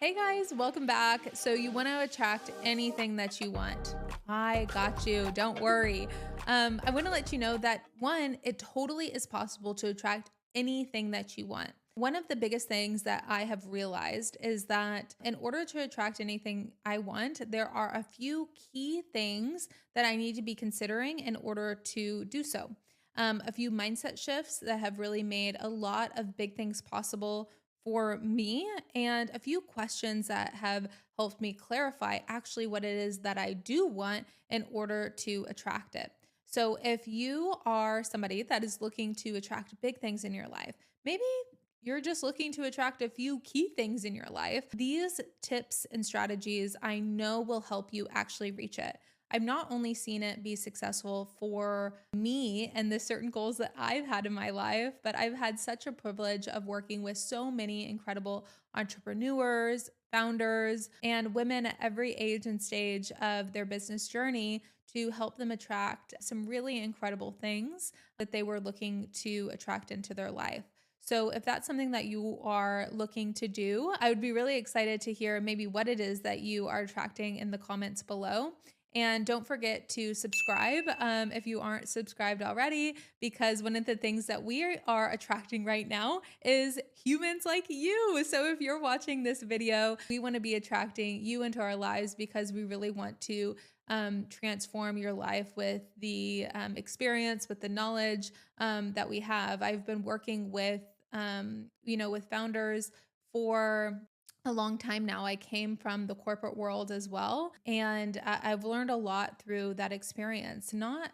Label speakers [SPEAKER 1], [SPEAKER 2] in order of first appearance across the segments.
[SPEAKER 1] Hey guys, welcome back. So you want to attract anything that you want. I got you. Don't worry. I want to let you know that one, it totally is possible to attract anything that you want. One of the biggest things that I have realized is that in order to attract anything I want, there are a few key things that I need to be considering in order to do so. A few mindset shifts that have really made a lot of big things possible for me, and a few questions that have helped me clarify actually what it is that I do want in order to attract it. So, if you are somebody that is looking to attract big things in your life, maybe you're just looking to attract a few key things in your life, these tips and strategies I know will help you actually reach it. I've not only seen it be successful for me and the certain goals that I've had in my life, but I've had such a privilege of working with so many incredible entrepreneurs, founders, and women at every age and stage of their business journey to help them attract some really incredible things that they were looking to attract into their life. So, if that's something that you are looking to do, I would be really excited to hear maybe what it is that you are attracting in the comments below. And don't forget to subscribe if you aren't subscribed already, because one of the things that we are attracting right now is humans like you. So if you're watching this video, we want to be attracting you into our lives because we really want to transform your life with the experience, with the knowledge that we have. I've been working with, with founders for a long time now. I came from the corporate world as well, and I've learned a lot through that experience, not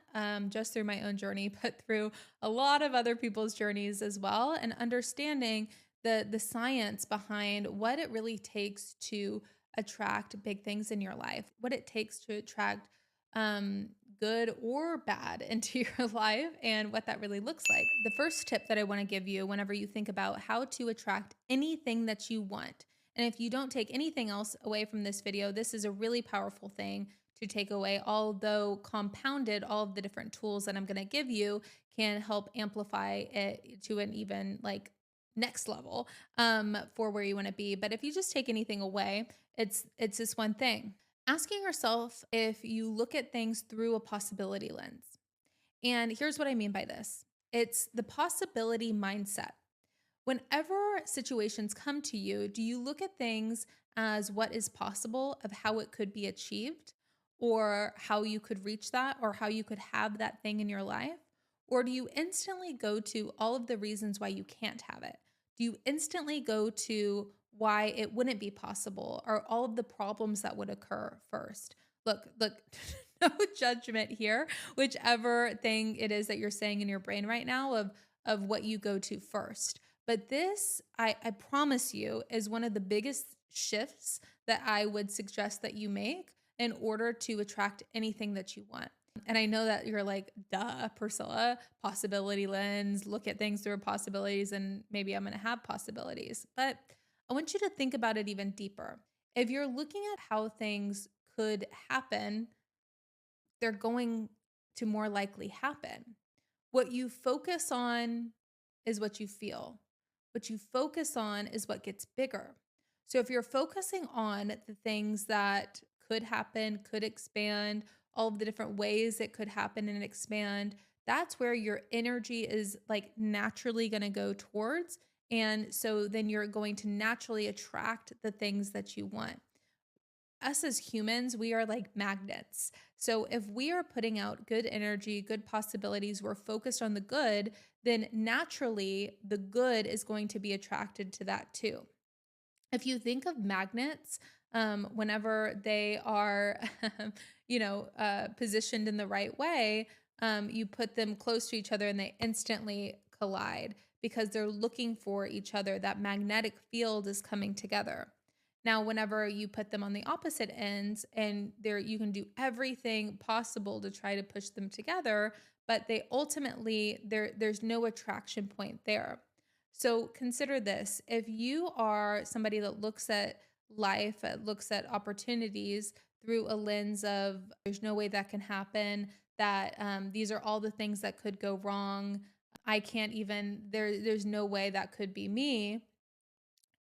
[SPEAKER 1] just through my own journey, but through a lot of other people's journeys as well, and understanding the science behind what it really takes to attract big things in your life, what it takes to attract good or bad into your life, and what that really looks like. The first tip that I want to give you whenever you think about how to attract anything that you want, and if you don't take anything else away from this video, this is a really powerful thing to take away. Although compounded, all of the different tools that I'm going to give you can help amplify it to an even like next level for where you want to be. But if you just take anything away, it's this one thing. Asking yourself if you look at things through a possibility lens. And here's what I mean by this. It's the possibility mindset. Whenever situations come to you, do you look at things as what is possible of how it could be achieved, or how you could reach that, or how you could have that thing in your life? Or do you instantly go to all of the reasons why you can't have it? Do you instantly go to why it wouldn't be possible, or all of the problems that would occur first? Look, no judgment here, whichever thing it is that you're saying in your brain right now of what you go to first. But this, I promise you, is one of the biggest shifts that I would suggest that you make in order to attract anything that you want. And I know that you're like, duh, Priscilla, possibility lens, look at things through possibilities, and maybe I'm going to have possibilities. But I want you to think about it even deeper. If you're looking at how things could happen, they're going to more likely happen. What you focus on is what you feel. What you focus on is what gets bigger. So if you're focusing on the things that could happen, could expand, all of the different ways it could happen and expand, that's where your energy is like naturally going to go towards. And so then you're going to naturally attract the things that you want. Us as humans, we are like magnets. So if we are putting out good energy, good possibilities, we're focused on the good, then naturally the good is going to be attracted to that too. If you think of magnets, whenever they are, positioned in the right way, you put them close to each other and they instantly collide because they're looking for each other. That magnetic field is coming together. Now, whenever you put them on the opposite ends, and there you can do everything possible to try to push them together, but they ultimately there's no attraction point there. So consider this. If you are somebody that looks at life, looks at opportunities through a lens of there's no way that can happen, that these are all the things that could go wrong. I can't even, there's no way that could be me.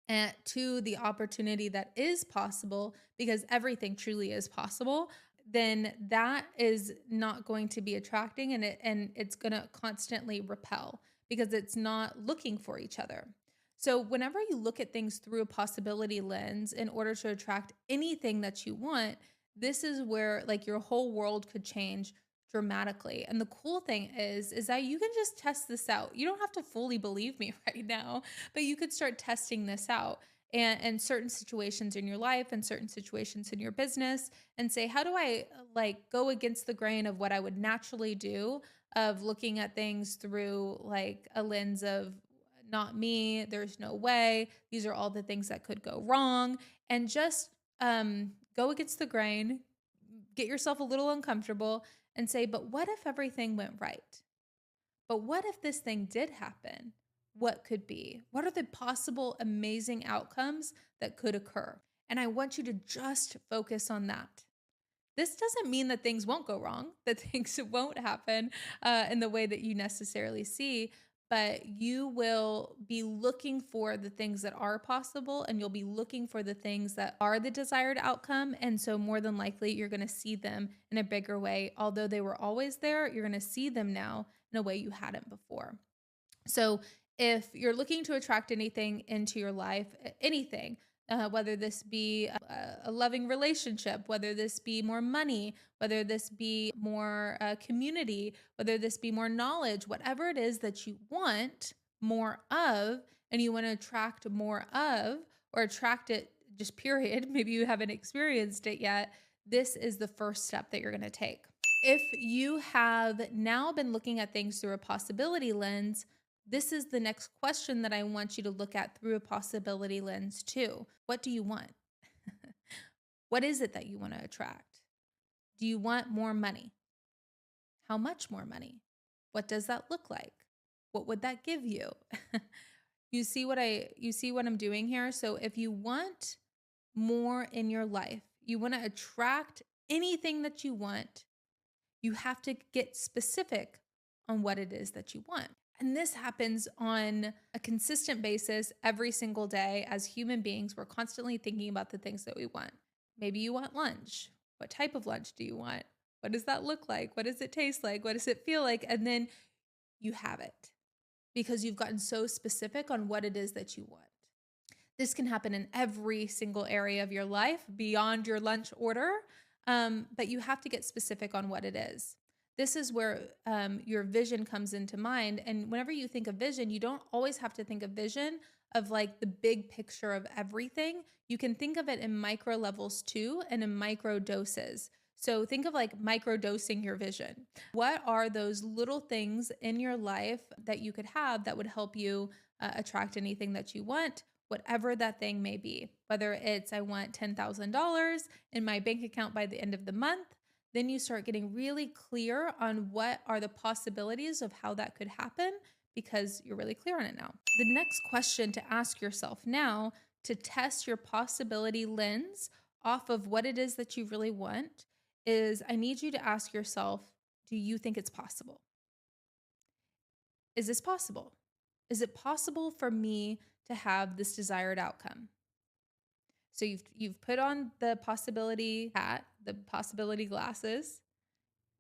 [SPEAKER 1] and to the opportunity that is possible, because everything truly is possible, then that is not going to be attracting, and it's going to constantly repel because it's not looking for each other. So whenever you look at things through a possibility lens in order to attract anything that you want, this is where like your whole world could change dramatically. And the cool thing is that you can just test this out. You don't have to fully believe me right now, but you could start testing this out and certain situations in your life and certain situations in your business, and say, how do I like go against the grain of what I would naturally do, of looking at things through like a lens of not me, there's no way, these are all the things that could go wrong, and just go against the grain, get yourself a little uncomfortable and say, but what if everything went right? But what if this thing did happen? What could be? What are the possible amazing outcomes that could occur? And I want you to just focus on that. This doesn't mean that things won't go wrong, that things won't happen in the way that you necessarily see, but you will be looking for the things that are possible, and you'll be looking for the things that are the desired outcome. And so, more than likely, you're going to see them in a bigger way. Although they were always there, you're going to see them now in a way you hadn't before. So, if you're looking to attract anything into your life, anything, whether this be a loving relationship, whether this be more money, whether this be more community, whether this be more knowledge, whatever it is that you want more of and you want to attract more of, or attract it just period, maybe you haven't experienced it yet, this is the first step that you're going to take. If you have now been looking at things through a possibility lens, this is the next question that I want you to look at through a possibility lens too. What do you want? What is it that you want to attract? Do you want more money? How much more money? What does that look like? What would that give you? You see what I'm doing here? So if you want more in your life, you want to attract anything that you want, you have to get specific on what it is that you want. And this happens on a consistent basis every single day. As human beings, we're constantly thinking about the things that we want. Maybe you want lunch. What type of lunch do you want? What does that look like? What does it taste like? What does it feel like? And then you have it because you've gotten so specific on what it is that you want. This can happen in every single area of your life beyond your lunch order, but you have to get specific on what it is. This is where your vision comes into mind. And whenever you think of vision, you don't always have to think of vision of like the big picture of everything. You can think of it in micro levels too, and in micro doses. So think of like micro dosing your vision. What are those little things in your life that you could have that would help you attract anything that you want? Whatever that thing may be, whether it's I want $10,000 in my bank account by the end of the month, then you start getting really clear on what are the possibilities of how that could happen because you're really clear on it now. The next question to ask yourself now to test your possibility lens off of what it is that you really want is I need you to ask yourself, do you think it's possible? Is this possible? Is it possible for me to have this desired outcome? So you've put on the possibility hat, the possibility glasses.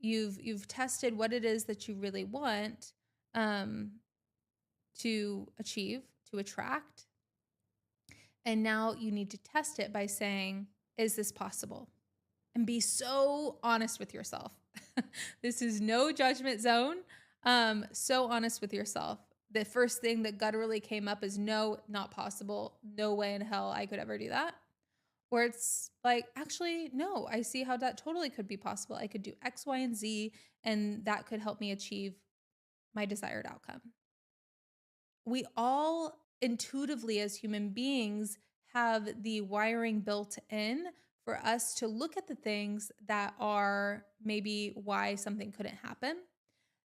[SPEAKER 1] You've tested what it is that you really want to achieve, to attract. And now you need to test it by saying, is this possible? And be so honest with yourself. This is no judgment zone. So honest with yourself. The first thing that gutturally came up is no, not possible. No way in hell I could ever do that. Where it's like, actually, no, I see how that totally could be possible. I could do X, Y, and Z, and that could help me achieve my desired outcome. We all intuitively, as human beings, have the wiring built in for us to look at the things that are maybe why something couldn't happen.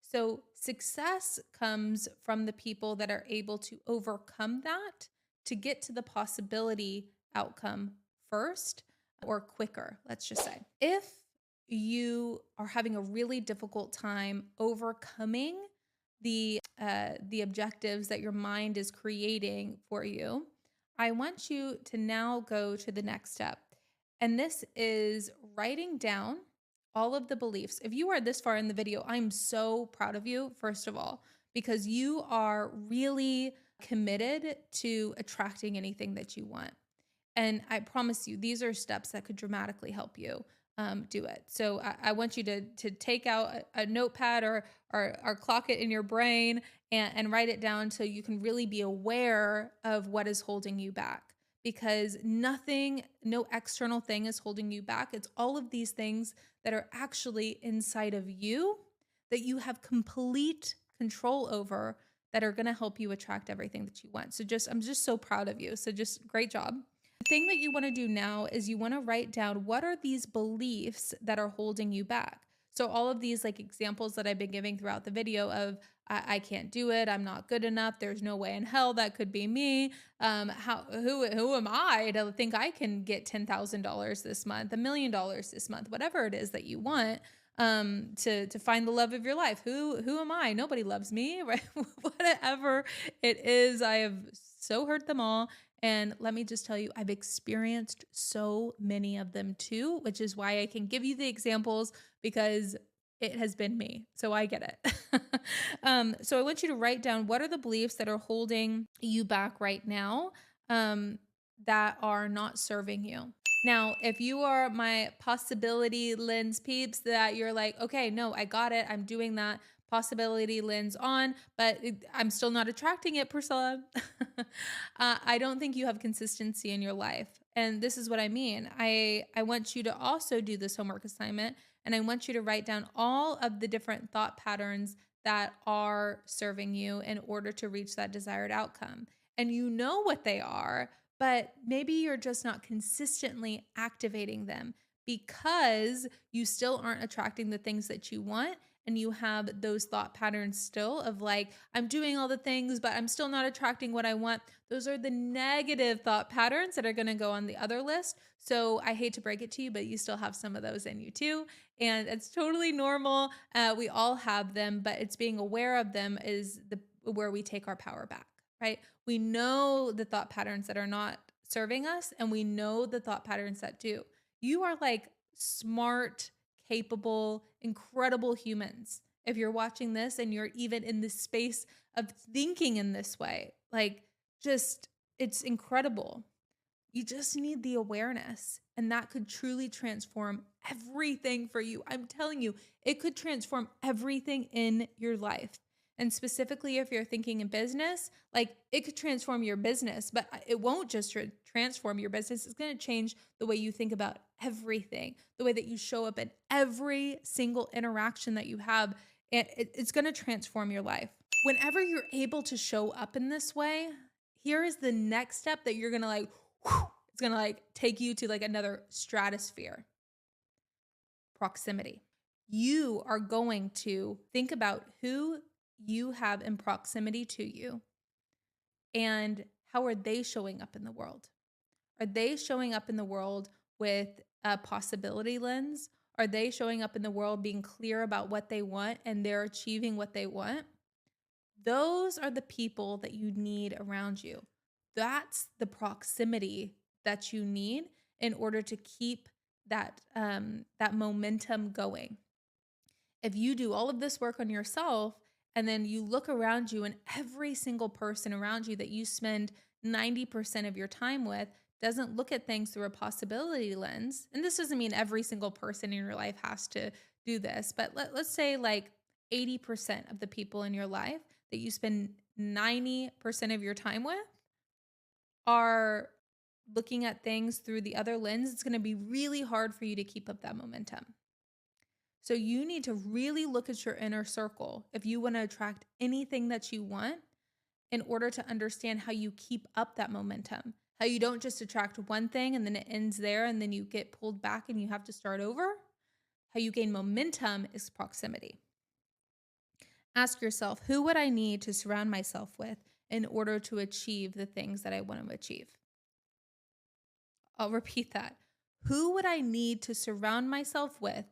[SPEAKER 1] So success comes from the people that are able to overcome that to get to the possibility outcome first or quicker, let's just say. If you are having a really difficult time overcoming the objectives that your mind is creating for you, I want you to now go to the next step. And this is writing down all of the beliefs. If you are this far in the video, I'm so proud of you, first of all, because you are really committed to attracting anything that you want. And I promise you, these are steps that could dramatically help you do it. So I want you to take out a notepad or clock it in your brain and write it down so you can really be aware of what is holding you back. Because nothing, no external thing is holding you back. It's all of these things that are actually inside of you that you have complete control over that are going to help you attract everything that you want. So I'm just so proud of you. So just great job. The thing that you want to do now is you want to write down what are these beliefs that are holding you back. So all of these like examples that I've been giving throughout the video of I can't do it, I'm not good enough, there's no way in hell that could be me. Who am I to think I can get $10,000 this month, $1 million this month, whatever it is that you want to find the love of your life. Who am I? Nobody loves me, right? Whatever it is, I have so hurt them all. And let me just tell you, I've experienced so many of them too, which is why I can give you the examples because it has been me. So I get it. So I want you to write down what are the beliefs that are holding you back right now that are not serving you. Now, if you are my possibility lens peeps that you're like, okay, no, I got it. I'm doing that possibility lens on, but I'm still not attracting it, Priscilla. I don't think you have consistency in your life. And this is what I mean. I want you to also do this homework assignment, and I want you to write down all of the different thought patterns that are serving you in order to reach that desired outcome. And you know what they are, but maybe you're just not consistently activating them because you still aren't attracting the things that you want. And you have those thought patterns still of like, I'm doing all the things, but I'm still not attracting what I want. Those are the negative thought patterns that are going to go on the other list. So I hate to break it to you, but you still have some of those in you too. And it's totally normal. We all have them, but it's being aware of them is where we take our power back, right? We know the thought patterns that are not serving us, and we know the thought patterns that do. You are like smart, capable, incredible humans. If you're watching this and you're even in this space of thinking in this way, like just, it's incredible. You just need the awareness, and that could truly transform everything for you. I'm telling you, it could transform everything in your life. And specifically, if you're thinking in business, like it could transform your business, but it won't just transform your business. It's going to change the way you think about everything, the way that you show up in every single interaction that you have. It's going to transform your life. Whenever you're able to show up in this way, here is the next step that you're going to like, it's going to like take you to like another stratosphere. Proximity. You are going to think about who you have in proximity to you and how are they showing up in the world? Are they showing up in the world with a possibility lens? Are they showing up in the world being clear about what they want and they're achieving what they want? Those are the people that you need around you. That's the proximity that you need in order to keep that momentum going. If you do all of this work on yourself and then you look around you and every single person around you that you spend 90% of your time with doesn't look at things through a possibility lens, and this doesn't mean every single person in your life has to do this, but let's say like 80% of the people in your life that you spend 90% of your time with are looking at things through the other lens, it's going to be really hard for you to keep up that momentum. So you need to really look at your inner circle if you want to attract anything that you want in order to understand how you keep up that momentum. How you don't just attract one thing and then it ends there and then you get pulled back and you have to start over. How you gain momentum is proximity. Ask yourself, who would I need to surround myself with in order to achieve the things that I want to achieve? I'll repeat that. Who would I need to surround myself with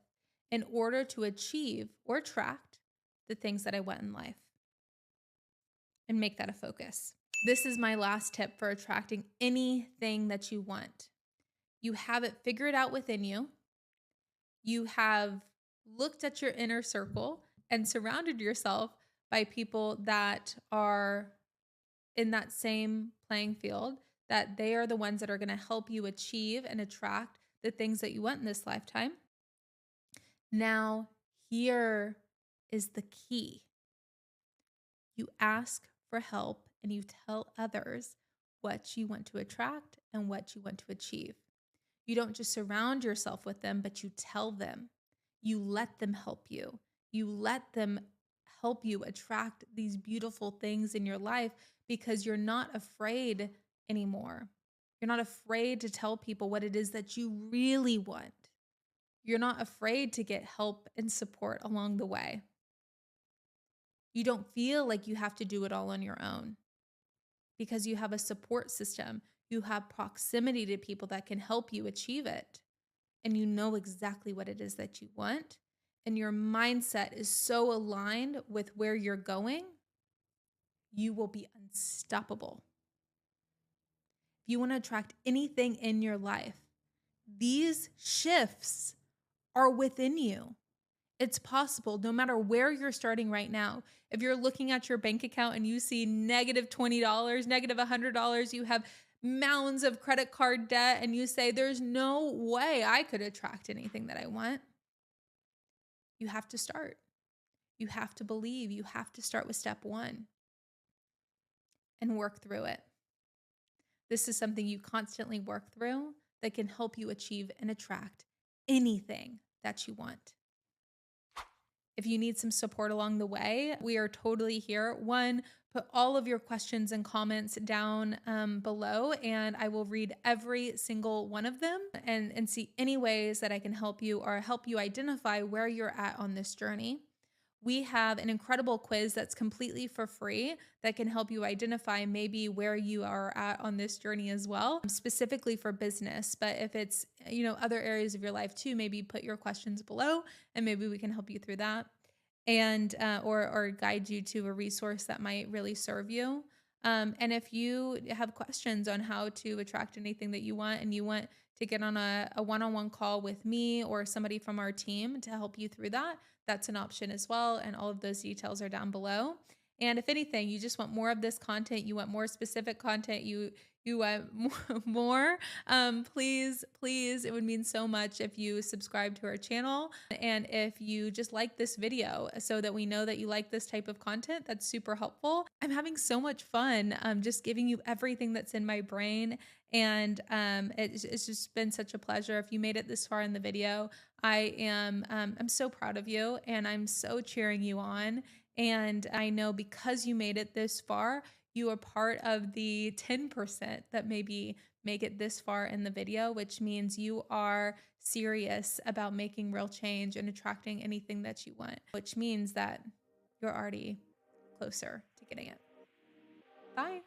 [SPEAKER 1] in order to achieve or attract the things that I want in life? And make that a focus. This is my last tip for attracting anything that you want. You have it figured out within you. You have looked at your inner circle and surrounded yourself by people that are in that same playing field, that they are the ones that are going to help you achieve and attract the things that you want in this lifetime. Now, here is the key. You ask for help and you tell others what you want to attract and what you want to achieve. You don't just surround yourself with them, but you tell them. You let them help you. You let them help you attract these beautiful things in your life because you're not afraid anymore. You're not afraid to tell people what it is that you really want. You're not afraid to get help and support along the way. You don't feel like you have to do it all on your own because you have a support system. You have proximity to people that can help you achieve it. And you know exactly what it is that you want. And your mindset is so aligned with where you're going, you will be unstoppable. If you want to attract anything in your life, these shifts are within you. It's possible no matter where you're starting right now. If you're looking at your bank account and you see negative $20, negative $100, you have mounds of credit card debt, and you say, there's no way I could attract anything that I want. You have to start. You have to believe. You have to start with step one and work through it. This is something you constantly work through that can help you achieve and attract anything that you want. If you need some support along the way, we are totally here. One, put all of your questions and comments down below, and I will read every single one of them and see any ways that I can help you or help you identify where you're at on this journey. We have an incredible quiz that's completely for free that can help you identify maybe where you are at on this journey as well, specifically for business. But if it's, other areas of your life too, maybe put your questions below and maybe we can help you through that and or guide you to a resource that might really serve you. And if you have questions on how to attract anything that you want and you want to get on a one-on-one call with me or somebody from our team to help you through that, that's an option as well. And all of those details are down below. And if anything, you just want more of this content, you want more specific content, you want more, please, it would mean so much if you subscribe to our channel. And if you just like this video so that we know that you like this type of content, that's super helpful. I'm having so much fun just giving you everything that's in my brain. And it's just been such a pleasure. If you made it this far in the video, I'm so proud of you and I'm so cheering you on. And I know because you made it this far, you are part of the 10% that maybe make it this far in the video, which means you are serious about making real change and attracting anything that you want, which means that you're already closer to getting it. Bye.